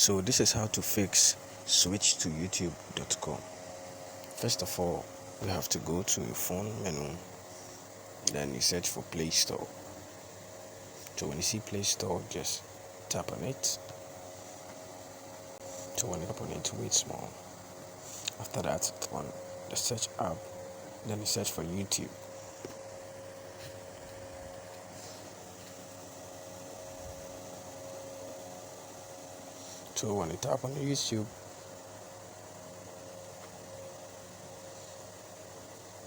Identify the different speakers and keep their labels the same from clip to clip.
Speaker 1: So this is how to fix switch to youtube.com. First of all, you have to go to your phone menu, then you search for Play Store. So when you see Play Store, just tap on it. So when you tap on it, wait small. After that, on the search app, then you search for YouTube. So when you tap on YouTube,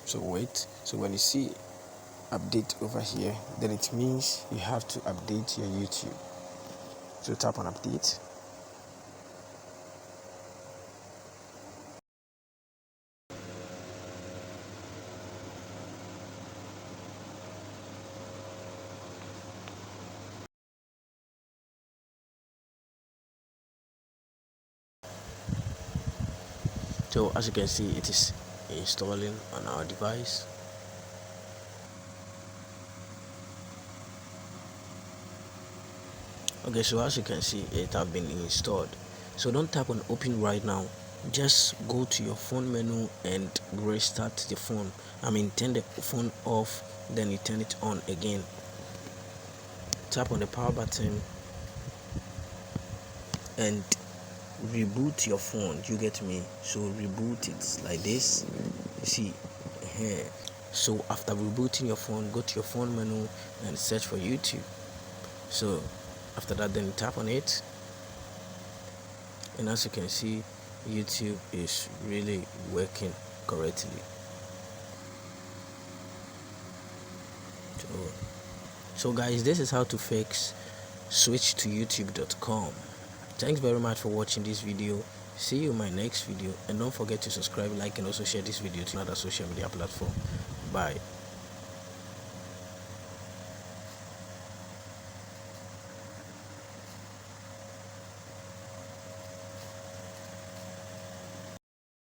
Speaker 1: so wait. So when you see update over here, then it means you have to update your YouTube. So tap on update. So as you can see, it is installing on our device. Okay, so as you can see, it have been installed. So don't tap on open right now. Just go to your phone menu and restart the phone. Turn the phone off, then you turn it on again. Tap on the power button and reboot your phone. You get me? So reboot it like this. You see here. So after rebooting your phone, go to your phone menu and search for YouTube. So after that, then you tap on it, and as you can see, YouTube is really working correctly. So guys, this is how to fix switch to youtube.com. Thanks very much for watching this video. See you in my next video, and don't forget to subscribe, like, and also share this video to another social media platform. Bye.